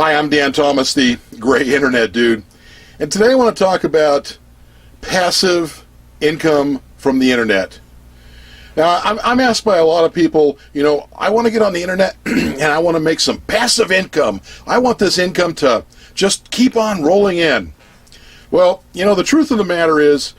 Hi, I'm Dan Thomas, the gray internet dude, and today I want to talk about passive income from the internet. Now, I'm asked by a lot of people, I want to get on the internet and I want to make some passive income. I want this income to just keep on rolling in. Well, the truth of the matter is,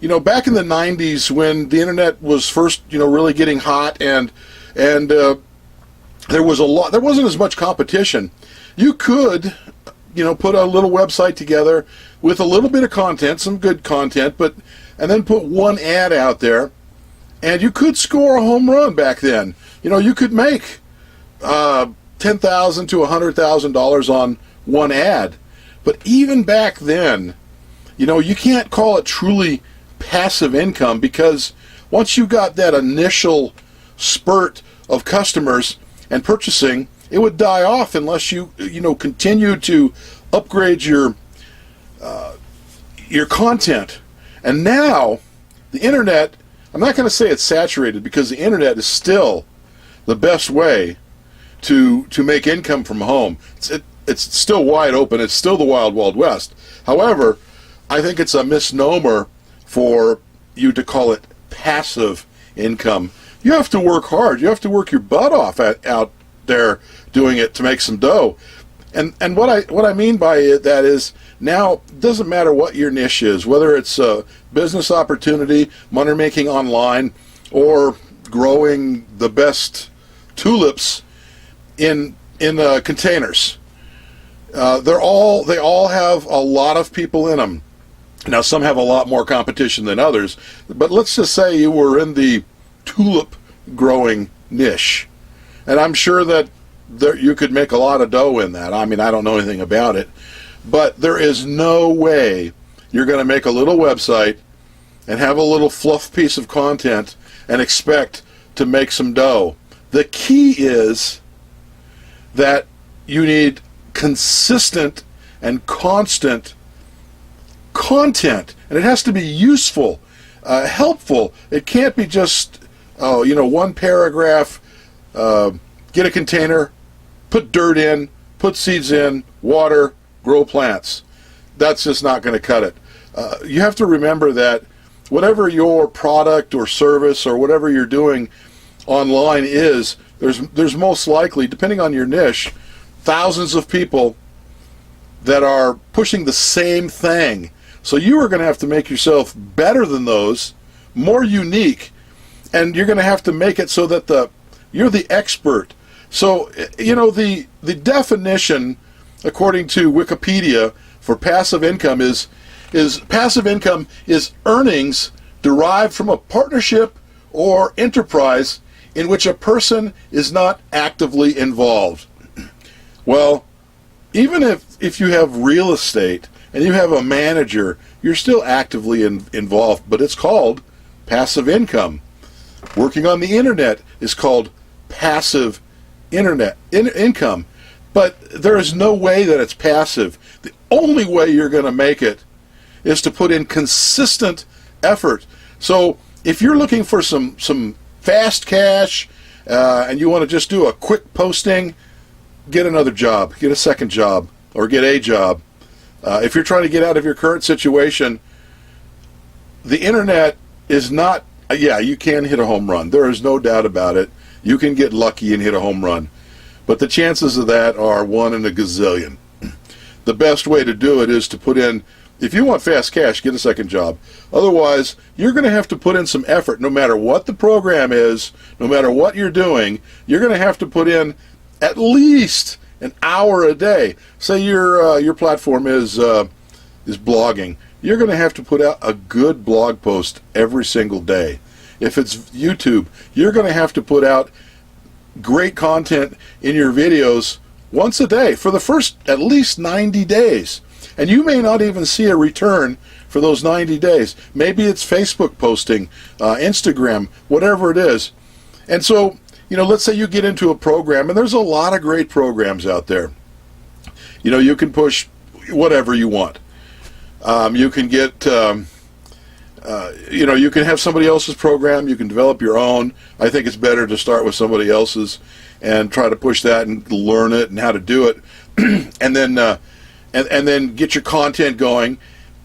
back in the 90s when the internet was first, really getting hot and there wasn't as much competition. You could, put a little website together with a little bit of content, some good content, and then put one ad out there, and you could score a home run back then. You could make $10,000 to $100,000 on one ad. But even back then, you can't call it truly passive income, because once you got that initial spurt of customers and purchasing, it would die off unless you continue to upgrade your content. And now the internet, I'm not going to say it's saturated, because the internet is still the best way to make income from home. It's still wide open. It's still the wild, wild west. However, I think it's a misnomer for you to call it passive income. You have to work hard. You have to work your butt off out there doing it to make some dough. And what I mean by that is, now it doesn't matter what your niche is, whether it's a business opportunity, money making online, or growing the best tulips in containers. They all have a lot of people in them. Now, some have a lot more competition than others, but let's just say you were in the tulip growing niche, and I'm sure that you could make a lot of dough in that. I mean, I don't know anything about it, but there is no way you're going to make a little website and have a little fluff piece of content and expect to make some dough. The key is that you need consistent and constant content, and it has to be useful, helpful. It can't be just one paragraph, get a container, put dirt in, put seeds in, water, grow plants. That's just not going to cut it. You have to remember that whatever your product or service or whatever you're doing online is, there's most likely, depending on your niche, thousands of people that are pushing the same thing. So you are going to have to make yourself better than those, more unique, and you're going to have to make it so that you're the expert. So, the definition, according to Wikipedia, for passive income is passive income is earnings derived from a partnership or enterprise in which a person is not actively involved. Well, even if you have real estate and you have a manager, you're still actively involved, but it's called passive income. Working on the internet is called passive income, but there is no way that it's passive. The only way you're going to make it is to put in consistent effort. So if you're looking for some fast cash and you want to just do a quick posting, get another job, get a second job, or get a job. If you're trying to get out of your current situation, the internet is not, you can hit a home run. There is no doubt about it. You can get lucky and hit a home run. But the chances of that are 1 in a gazillion. The best way to do it is to put in, if you want fast cash, get a second job. Otherwise, you're going to have to put in some effort. No matter what the program is, no matter what you're doing, you're going to have to put in at least an hour a day. Say your platform is blogging. You're going to have to put out a good blog post every single day. If it's YouTube, you're going to have to put out great content in your videos once a day for the first at least 90 days. And you may not even see a return for those 90 days. Maybe it's Facebook posting, Instagram, whatever it is. And so, let's say you get into a program, and there's a lot of great programs out there. You can push whatever you want. You can get, you can have somebody else's program. You can develop your own. I think it's better to start with somebody else's and try to push that and learn it and how to do it. and then and then get your content going.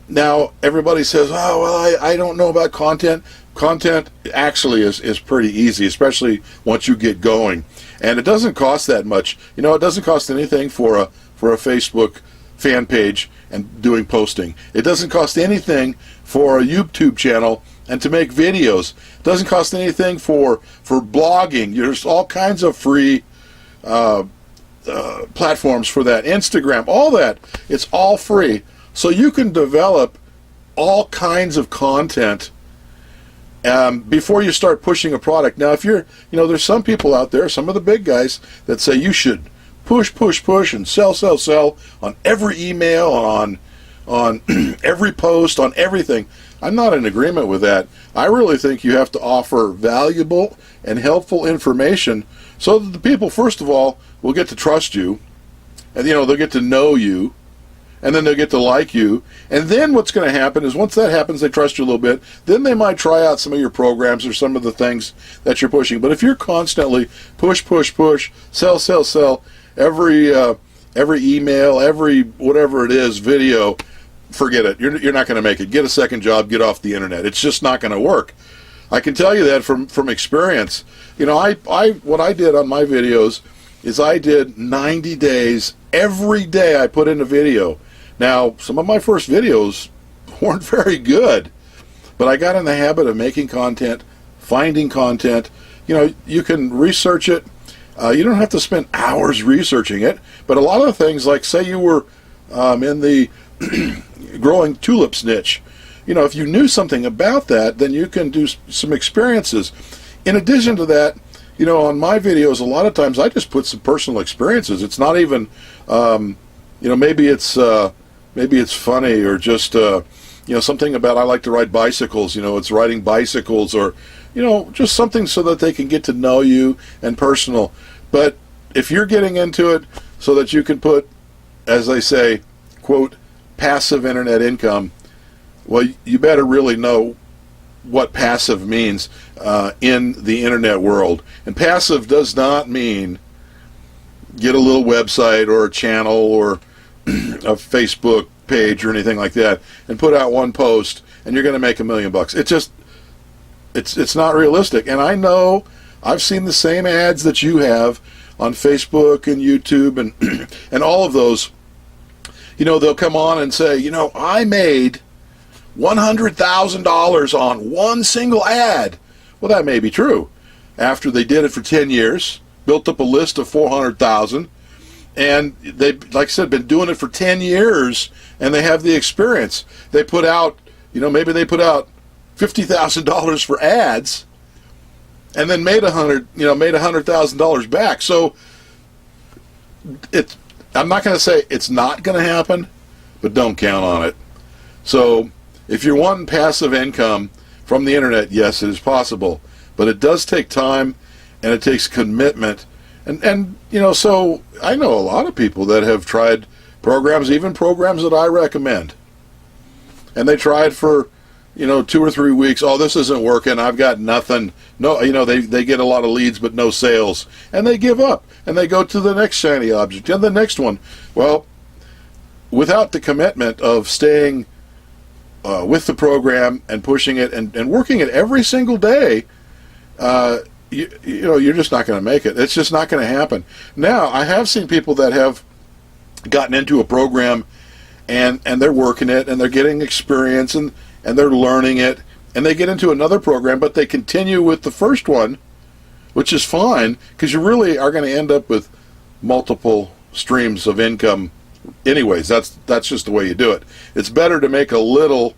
Now everybody says, "Oh well, I don't know about content." Content actually is pretty easy, especially once you get going, and it doesn't cost that much. You know, it doesn't cost anything for a Facebook fan page and doing posting. It doesn't cost anything for a YouTube channel and to make videos. It doesn't cost anything for blogging. There's all kinds of free platforms for that. Instagram, all that. It's all free. So you can develop all kinds of content before you start pushing a product. Now, if you're, there's some people out there, some of the big guys, that say you should push, and sell on every email, on every post, on everything. I'm not in agreement with that. I really think you have to offer valuable and helpful information so that the people, first of all, will get to trust you, and they'll get to know you, and then they'll get to like you. And then what's going to happen is once that happens, they trust you a little bit, then they might try out some of your programs or some of the things that you're pushing. But if you're constantly push, sell, every email, every whatever it is, video, forget it. You're not going to make it. Get a second job, get off the internet. It's just not going to work. I can tell you that from experience. What I did on my videos is I did 90 days. Every day I put in a video. Now, some of my first videos weren't very good, but I got in the habit of making content, finding content. You can research it. You don't have to spend hours researching it, but a lot of things, like say you were in the growing tulips niche, if you knew something about that, then you can do some experiences. In addition to that, on my videos, a lot of times I just put some personal experiences. It's not even, maybe it's funny, or just, something about I like to ride bicycles. It's riding bicycles, or, just something so that they can get to know you and personal. But if you're getting into it so that you can put, as they say, quote, passive internet income, well, you better really know what passive means in the internet world. And passive does not mean get a little website or a channel or a Facebook page or anything like that and put out one post and you're going to make $1 million. It's not realistic. And I know I've seen the same ads that you have on Facebook and YouTube and and all of those. They'll come on and say, I made $100,000 on one single ad. Well, that may be true. After they did it for 10 years, built up a list of 400,000, and they, like I said, been doing it for 10 years, and they have the experience. They put out, maybe they put out $50,000 for ads, and then made $100,000 back. So I'm not going to say it's not going to happen, but don't count on it. So if you're wanting passive income from the internet, yes, it is possible, but it does take time and it takes commitment. And so I know a lot of people that have tried programs, even programs that I recommend, and they tried for 2 or 3 weeks. Oh, this isn't working. I've got nothing. No, they get a lot of leads but no sales, and they give up and they go to the next shiny object and the next one. Well, without the commitment of staying with the program and pushing it and working it every single day, you're just not going to make it. It's just not going to happen. Now, I have seen people that have gotten into a program and they're working it and they're getting experience and they're learning it, and they get into another program, but they continue with the first one, which is fine, because you really are going to end up with multiple streams of income anyways. That's just the way you do it. It's better to make a little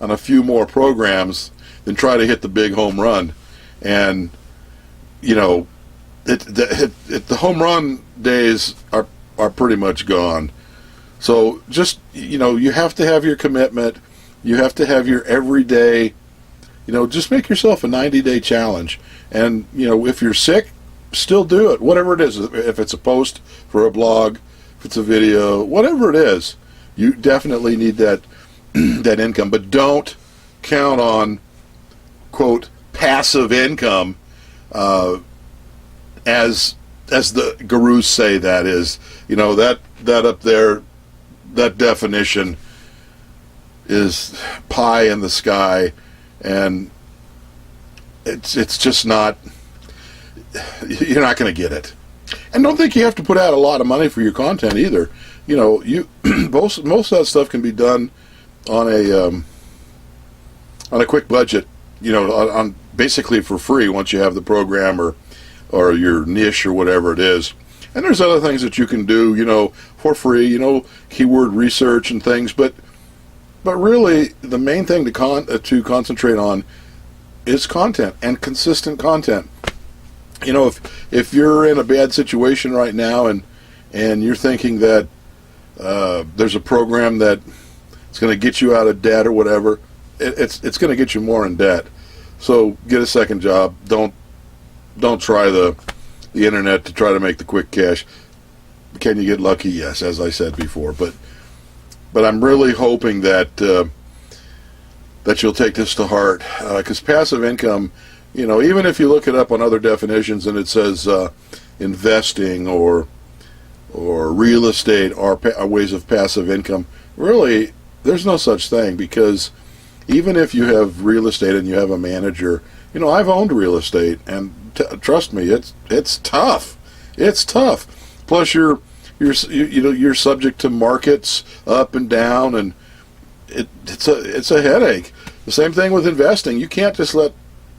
on a few more programs than try to hit the big home run. And the home run days are pretty much gone. So just you have to have your commitment. You have to have your everyday, just make yourself a 90-day challenge. And, if you're sick, still do it. Whatever it is, if it's a post for a blog, if it's a video, whatever it is, you definitely need that that income. But don't count on, quote, passive income as as the gurus say, that is, you know, that up there, that definition is pie in the sky, and it's just not, you're not going to get it. And don't think you have to put out a lot of money for your content either. You know, you most of that stuff can be done on a quick budget, you know, on basically for free once you have the program or your niche or whatever it is. And there's other things that you can do, you know, for free, you know, keyword research and things, but really the main thing to concentrate on is content, and consistent content. You know, if you're in a bad situation right now and you're thinking that there's a program that it's going to get you out of debt or whatever, it's going to get you more in debt. So get a second job. Don't try the internet to try to make the quick cash. Can you get lucky? Yes, as I said before. But I'm really hoping that that you'll take this to heart, because passive income, you know, even if you look it up on other definitions and it says investing or real estate are ways of passive income, really there's no such thing, because even if you have real estate and you have a manager, you know, I've owned real estate, and trust me, it's tough. It's tough. Plus you're subject to markets up and down, and it's a headache. The same thing with investing. You can't just let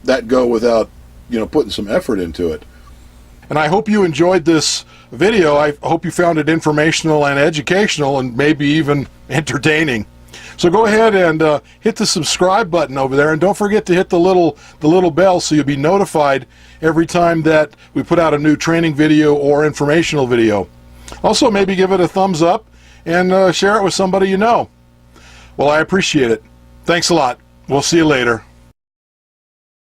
that go without, you know, putting some effort into it. And I hope you enjoyed this video. I hope you found it informational and educational, and maybe even entertaining. So go ahead and hit the subscribe button over there, and don't forget to hit the little bell so you'll be notified every time that we put out a new training video or informational video. Also, maybe give it a thumbs up and share it with somebody you know. Well, I appreciate it. Thanks a lot. We'll see you later.